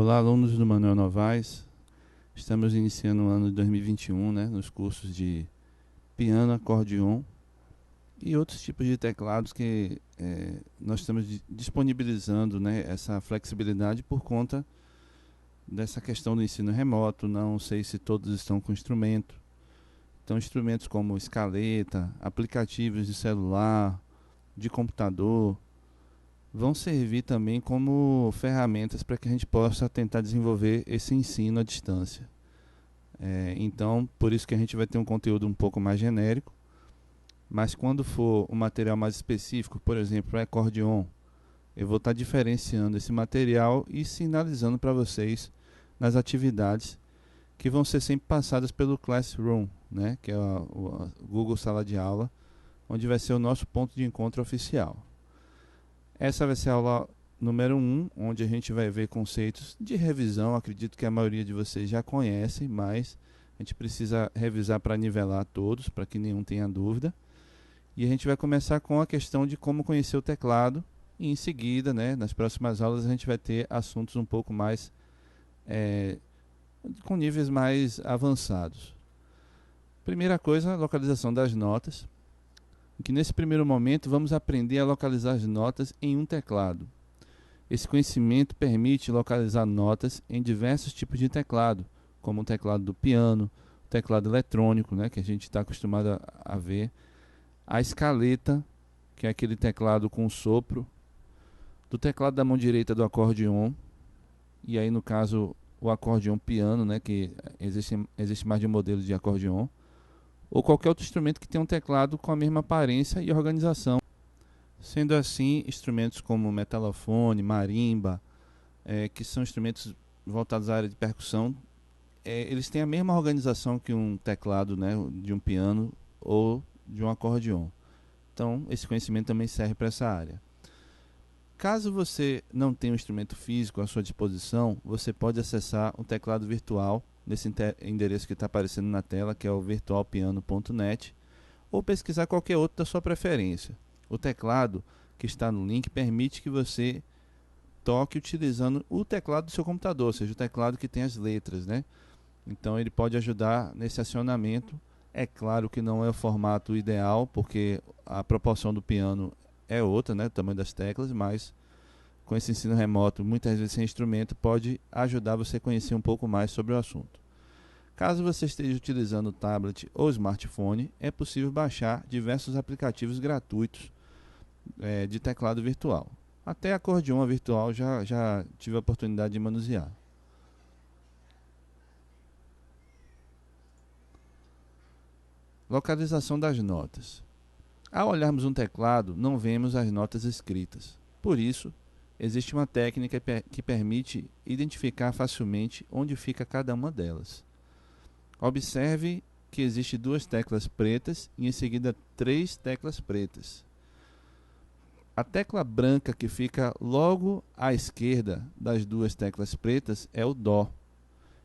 Olá, alunos do Manuel Novaes. Estamos iniciando o ano de 2021, né, nos cursos de piano, acordeon e outros tipos de teclados que nós estamos disponibilizando, né, essa flexibilidade por conta dessa questão do ensino remoto. Não sei se todos estão com instrumento. Então, instrumentos como escaleta, aplicativos de celular, de computador, vão servir também como ferramentas para que a gente possa tentar desenvolver esse ensino à distância. Então, por isso que a gente vai ter um conteúdo um pouco mais genérico, mas quando for um material mais específico, por exemplo, o acordeon, eu vou estar diferenciando esse material e sinalizando para vocês nas atividades que vão ser sempre passadas pelo Classroom, né, que é o Google Sala de Aula, onde vai ser o nosso ponto de encontro oficial. Essa vai ser a aula número 1, onde a gente vai ver conceitos de revisão. Acredito que a maioria de vocês já conhecem, mas a gente precisa revisar para nivelar todos, para que nenhum tenha dúvida. E a gente vai começar com a questão de como conhecer o teclado. E em seguida, né, nas próximas aulas, a gente vai ter assuntos um pouco mais com níveis mais avançados. Primeira coisa, a localização das notas. Que nesse primeiro momento vamos aprender a localizar as notas em um teclado. Esse conhecimento permite localizar notas em diversos tipos de teclado, como o teclado do piano, o teclado eletrônico, né, que a gente está acostumado a ver, a escaleta, que é aquele teclado com sopro, do teclado da mão direita do acordeon, e aí no caso o acordeon piano, né, que existe mais de um modelo de acordeon, ou qualquer outro instrumento que tenha um teclado com a mesma aparência e organização. Sendo assim, instrumentos como metalofone, marimba, que são instrumentos voltados à área de percussão, eles têm a mesma organização que um teclado, né, de um piano ou de um acordeon. Então, esse conhecimento também serve para essa área. Caso você não tenha um instrumento físico à sua disposição, você pode acessar o teclado virtual nesse endereço que está aparecendo na tela, que é o virtualpiano.net, ou pesquisar qualquer outro da sua preferência. O teclado que está no link permite que você toque utilizando o teclado do seu computador, ou seja, o teclado que tem as letras, né? Então ele pode ajudar nesse acionamento. É claro que não é o formato ideal, porque a proporção do piano é outra, né? O tamanho das teclas, mas com esse ensino remoto, muitas vezes sem instrumento, pode ajudar você a conhecer um pouco mais sobre o assunto. Caso você esteja utilizando tablet ou smartphone, é possível baixar diversos aplicativos gratuitos de teclado virtual. Até acordeon virtual já tive a oportunidade de manusear. Localização das notas. Ao olharmos um teclado, não vemos as notas escritas. Por isso, existe uma técnica que permite identificar facilmente onde fica cada uma delas. Observe que existem 2 teclas pretas e em seguida 3 teclas pretas. A tecla branca que fica logo à esquerda das 2 teclas pretas é o Dó,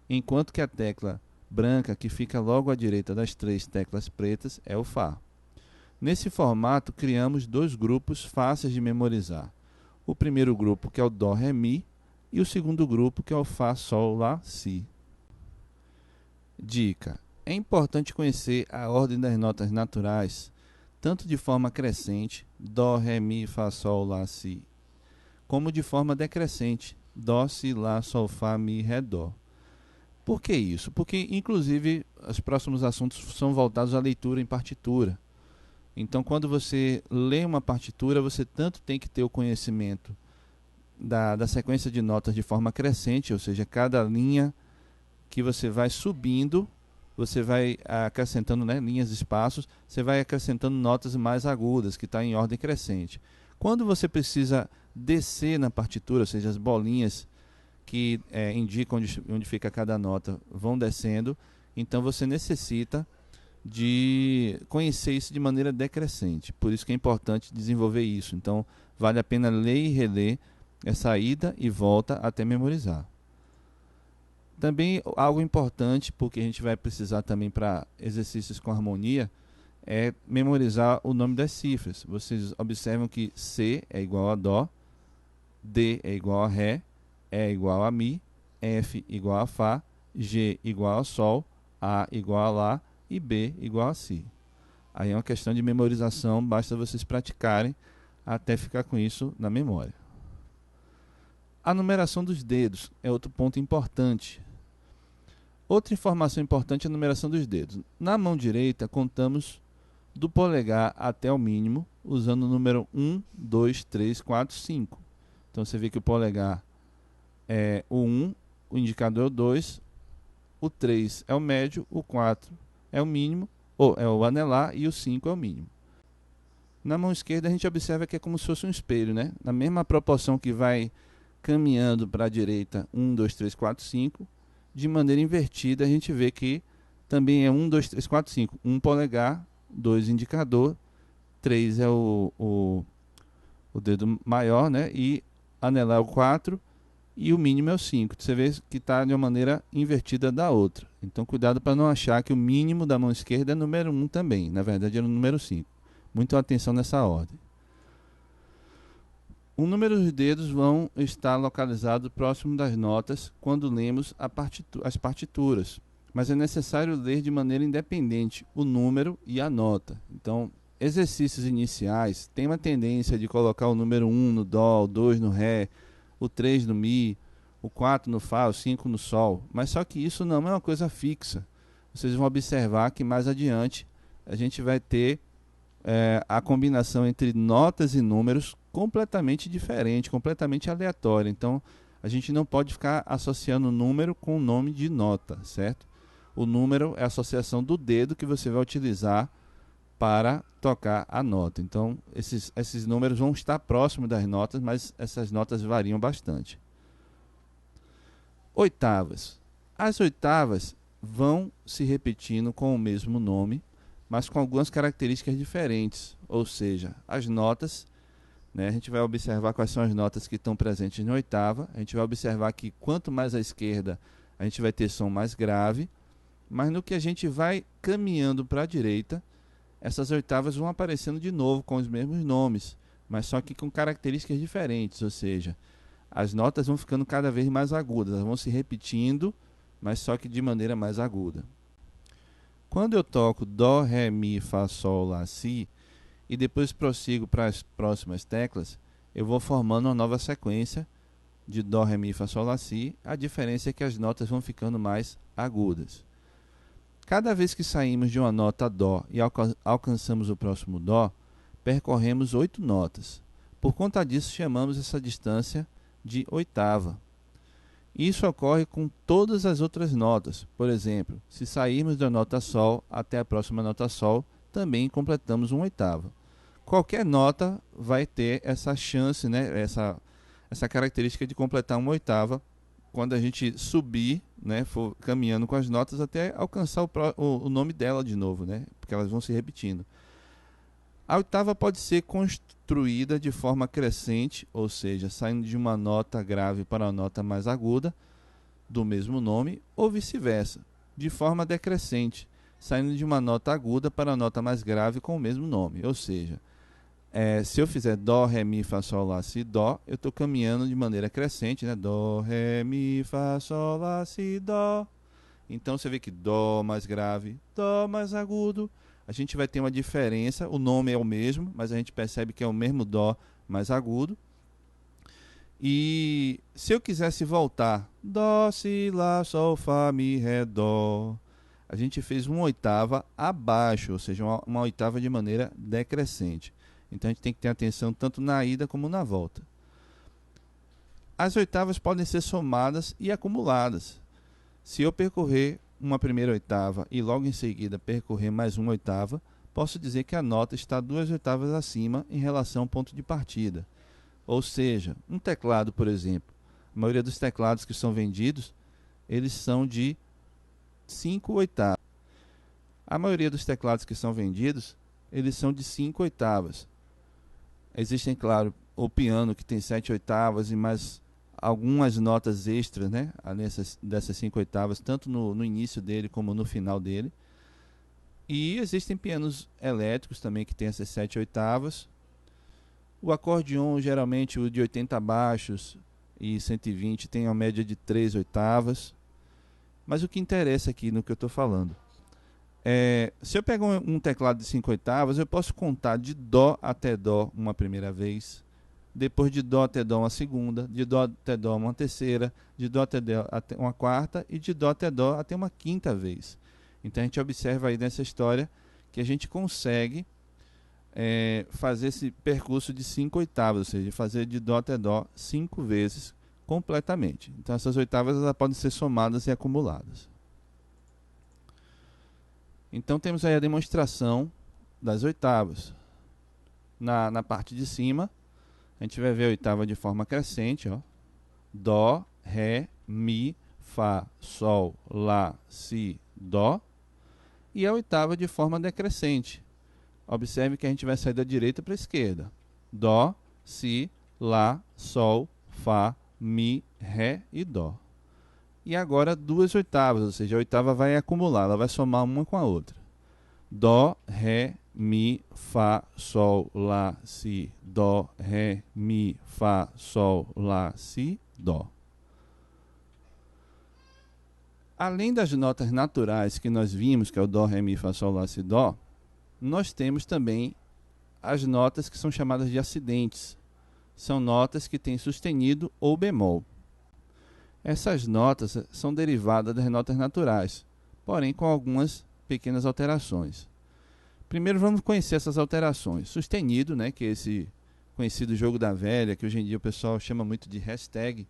enquanto que a tecla branca que fica logo à direita das 3 teclas pretas é o Fá. Nesse formato, criamos 2 grupos fáceis de memorizar. O primeiro grupo, que é o Dó, Ré, Mi, e o segundo grupo, que é o Fá, Sol, Lá, Si. Dica: é importante conhecer a ordem das notas naturais, tanto de forma crescente, Dó, Ré, Mi, Fá, Sol, Lá, Si, como de forma decrescente, Dó, Si, Lá, Sol, Fá, Mi, Ré, Dó. Por que isso? Porque, inclusive, os próximos assuntos são voltados à leitura em partitura. Então, quando você lê uma partitura, você tanto tem que ter o conhecimento da sequência de notas de forma crescente, ou seja, cada linha que você vai subindo, você vai acrescentando, né, linhas e espaços, você vai acrescentando notas mais agudas, que está em ordem crescente. Quando você precisa descer na partitura, ou seja, as bolinhas que indicam onde fica cada nota vão descendo, então você necessita de conhecer isso de maneira decrescente. Por isso que é importante desenvolver isso. Então, vale a pena ler e reler essa ida e volta até memorizar. Também algo importante, porque a gente vai precisar também para exercícios com harmonia, é memorizar o nome das cifras. Vocês observam que C é igual a Dó, D é igual a Ré, E é igual a Mi F igual a Fá, G igual a Sol, A igual a Lá e B igual a Si. Aí é uma questão de memorização, basta vocês praticarem até ficar com isso na memória. A numeração dos dedos é outro ponto importante. Outra informação importante é a numeração dos dedos. Na mão direita, contamos do polegar até o mínimo, usando o número 1, 2, 3, 4, 5. Então você vê que o polegar é o 1, o indicador é o 2, o 3 é o médio, o 4 é o mínimo, ou é o anelar, e o 5 é o mínimo. Na mão esquerda a gente observa que é como se fosse um espelho, né? Na mesma proporção que vai caminhando para a direita, 1, 2, 3, 4, 5, de maneira invertida a gente vê que também é 1, 2, 3, 4, 5. 1 polegar, 2 indicador, 3 é o dedo maior, né? E anelar é o 4 e o mínimo é o 5. Você vê que está de uma maneira invertida da outra. Então cuidado para não achar que o mínimo da mão esquerda é número 1 também. Na verdade é o número 5. Muita atenção nessa ordem. O número dos dedos vão estar localizados próximo das notas quando lemos as partituras, mas é necessário ler de maneira independente o número e a nota. Então, exercícios iniciais têm uma tendência de colocar o número 1 no Dó, o 2 no Ré, o 3 no Mi, o 4 no Fá, o 5 no Sol, mas só que isso não é uma coisa fixa. Vocês vão observar que mais adiante a gente vai ter a combinação entre notas e números completamente diferente, completamente aleatória. Então, a gente não pode ficar associando o número com o nome de nota, certo? O número é a associação do dedo que você vai utilizar para tocar a nota. Então, esses números vão estar próximos das notas, mas essas notas variam bastante. Oitavas. As oitavas vão se repetindo com o mesmo nome, mas com algumas características diferentes, ou seja, as notas, né, a gente vai observar quais são as notas que estão presentes na oitava, a gente vai observar que quanto mais à esquerda a gente vai ter som mais grave, mas no que a gente vai caminhando para a direita, essas oitavas vão aparecendo de novo com os mesmos nomes, mas só que com características diferentes, ou seja, as notas vão ficando cada vez mais agudas, elas vão se repetindo, mas só que de maneira mais aguda. Quando eu toco Dó, Ré, Mi, Fá, Sol, Lá, Si e depois prossigo para as próximas teclas, eu vou formando uma nova sequência de Dó, Ré, Mi, Fá, Sol, Lá, Si. A diferença é que as notas vão ficando mais agudas. Cada vez que saímos de uma nota Dó e alcançamos o próximo Dó, percorremos 8 notas. Por conta disso, chamamos essa distância de oitava. Isso ocorre com todas as outras notas. Por exemplo, se sairmos da nota Sol até a próxima nota Sol, também completamos uma oitava. Qualquer nota vai ter essa chance, né, essa característica de completar uma oitava quando a gente subir, né, for caminhando com as notas até alcançar o nome dela de novo, né, porque elas vão se repetindo. A oitava pode ser construída de forma crescente, ou seja, saindo de uma nota grave para uma nota mais aguda, do mesmo nome, ou vice-versa, de forma decrescente, saindo de uma nota aguda para uma nota mais grave com o mesmo nome. Ou seja, se eu fizer Dó, Ré, Mi, Fá, Sol, Lá, Si, Dó, eu estou caminhando de maneira crescente, né? Dó, Ré, Mi, Fá, Sol, Lá, Si, Dó. Então você vê que Dó mais grave, Dó mais agudo. A gente vai ter uma diferença, o nome é o mesmo, mas a gente percebe que é o mesmo Dó mais agudo. E se eu quisesse voltar, Dó, Si, Lá, Sol, Fá, Mi, Ré, Dó, a gente fez uma oitava abaixo, ou seja, uma oitava de maneira decrescente. Então a gente tem que ter atenção tanto na ida como na volta. As oitavas podem ser somadas e acumuladas. Se eu percorrer uma primeira oitava e logo em seguida percorrer mais uma oitava, posso dizer que a nota está 2 oitavas acima em relação ao ponto de partida. Ou seja, um teclado, por exemplo, a maioria dos teclados que são vendidos, eles são de 5 oitavas. A maioria dos teclados que são vendidos, eles são de 5 oitavas. Existem, claro, o piano que tem 7 oitavas e mais algumas notas extras, né, dessas 5 oitavas, tanto no início dele como no final dele. E existem pianos elétricos também que tem essas 7 oitavas. O acordeon, geralmente o de 80 baixos e 120 tem uma média de 3 oitavas. Mas o que interessa aqui no que eu estou falando se eu pego um teclado de 5 oitavas, eu posso contar de Dó até Dó uma primeira vez, depois de Dó até Dó uma segunda, de Dó até Dó uma terceira, de Dó até Dó até uma quarta e de Dó até Dó até uma quinta vez. Então a gente observa aí nessa história que a gente consegue fazer esse percurso de 5 oitavas, ou seja, fazer de Dó até Dó 5 vezes completamente. Então essas oitavas elas podem ser somadas e acumuladas. Então temos aí a demonstração das oitavas. Na parte de cima, a gente vai ver a oitava de forma crescente, ó. Dó, Ré, Mi, Fá, Sol, Lá, Si, Dó. E a oitava de forma decrescente. Observe que a gente vai sair da direita para a esquerda. Dó, Si, Lá, Sol, Fá, Mi, Ré e Dó. E agora 2 oitavas, ou seja, a oitava vai acumular, ela vai somar uma com a outra. Dó, Ré, Mi, Fá, Sol, Lá, Si, Dó, Ré, Mi, Fá, Sol, Lá, Si, Dó. Além das notas naturais que nós vimos, que é o Dó, Ré, Mi, Fá, Sol, Lá, Si, Dó, nós temos também as notas que são chamadas de acidentes. São notas que têm sustenido ou bemol. Essas notas são derivadas das notas naturais, porém com algumas pequenas alterações. Primeiro vamos conhecer essas alterações. Sustenido, né, que é esse conhecido jogo da velha, que hoje em dia o pessoal chama muito de hashtag,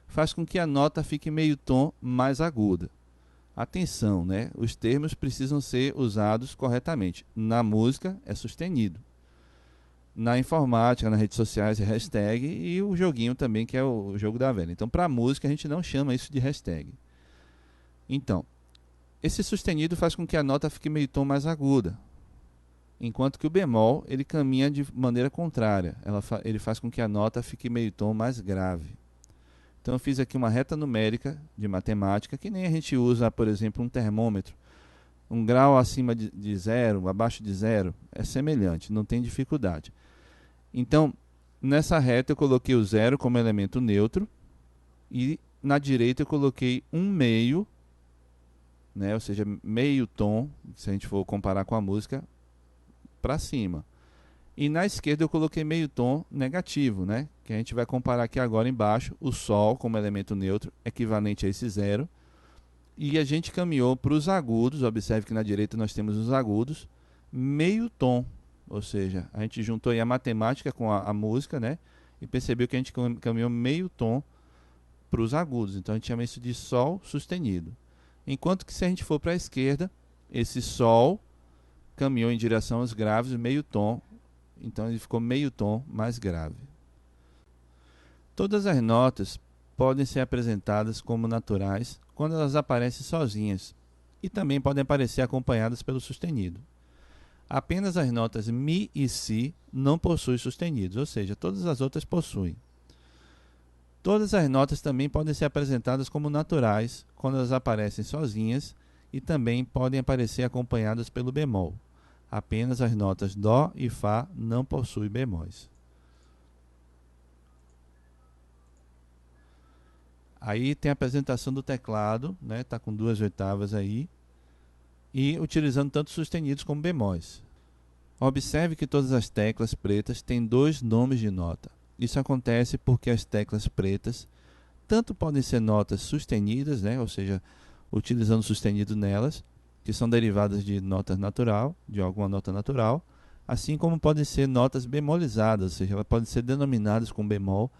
faz com que a nota fique meio tom mais aguda. Atenção, né, os termos precisam ser usados corretamente. Na música é sustenido. Na informática, nas redes sociais é hashtag, e o joguinho também, que é o jogo da velha. Então, para a música, a gente não chama isso de hashtag. Então, esse sustenido faz com que a nota fique meio tom mais aguda, enquanto que o bemol, ele caminha de maneira contrária. Ele faz com que a nota fique meio tom mais grave. Então, eu fiz aqui uma reta numérica de matemática, que nem a gente usa, por exemplo, um termômetro. Um grau acima de zero, abaixo de zero, é semelhante, não tem dificuldade. Então, nessa reta eu coloquei o zero como elemento neutro e na direita eu coloquei um meio, né, ou seja, meio tom, se a gente for comparar com a música, para cima. E na esquerda eu coloquei meio tom negativo, né, que a gente vai comparar aqui agora embaixo, o Sol como elemento neutro, equivalente a esse zero. E a gente caminhou para os agudos, observe que na direita nós temos os agudos, meio tom. Ou seja, a gente juntou aí a matemática com a música, né? E percebeu que a gente caminhou meio tom para os agudos. Então a gente chama isso de Sol sustenido. Enquanto que se a gente for para a esquerda, esse Sol caminhou em direção aos graves, meio tom. Então ele ficou meio tom mais grave. Todas as notas podem ser apresentadas como naturais quando elas aparecem sozinhas. E também podem aparecer acompanhadas pelo sustenido. Apenas as notas Mi e Si não possuem sustenidos, ou seja, todas as outras possuem. Todas as notas também podem ser apresentadas como naturais quando elas aparecem sozinhas e também podem aparecer acompanhadas pelo bemol. Apenas as notas Dó e Fá não possuem bemóis. Aí tem a apresentação do teclado, né? Tá com 2 oitavas aí. E utilizando tanto sustenidos como bemóis. Observe que todas as teclas pretas têm 2 nomes de nota. Isso acontece porque as teclas pretas tanto podem ser notas sustenidas, né? Ou seja, utilizando sustenido nelas, que são derivadas de nota natural, de alguma nota natural, assim como podem ser notas bemolizadas, ou seja, elas podem ser denominadas com bemol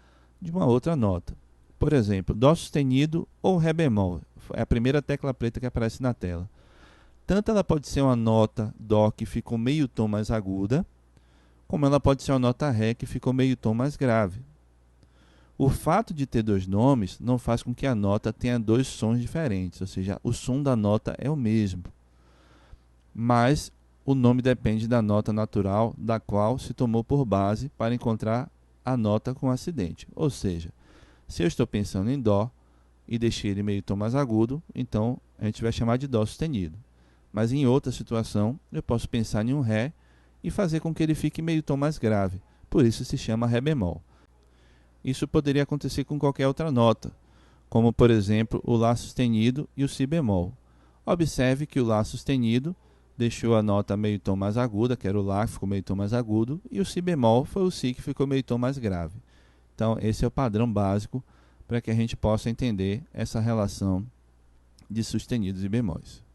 de uma outra nota. Por exemplo, Dó sustenido ou Ré bemol, é a primeira tecla preta que aparece na tela. Tanto ela pode ser uma nota Dó que ficou meio tom mais aguda, como ela pode ser uma nota Ré que ficou meio tom mais grave. O fato de ter 2 nomes não faz com que a nota tenha 2 sons diferentes, ou seja, o som da nota é o mesmo. Mas o nome depende da nota natural da qual se tomou por base para encontrar a nota com acidente. Ou seja, se eu estou pensando em Dó e deixei ele meio tom mais agudo, então a gente vai chamar de Dó sustenido. Mas em outra situação, eu posso pensar em um Ré e fazer com que ele fique meio tom mais grave. Por isso se chama Ré bemol. isso poderia acontecer com qualquer outra nota, como por exemplo o Lá sustenido e o Si bemol. Observe que o Lá sustenido deixou a nota meio tom mais aguda, que era o Lá, que ficou meio tom mais agudo, e o Si bemol foi o Si, que ficou meio tom mais grave. Então, esse é o padrão básico para que a gente possa entender essa relação de sustenidos e bemóis.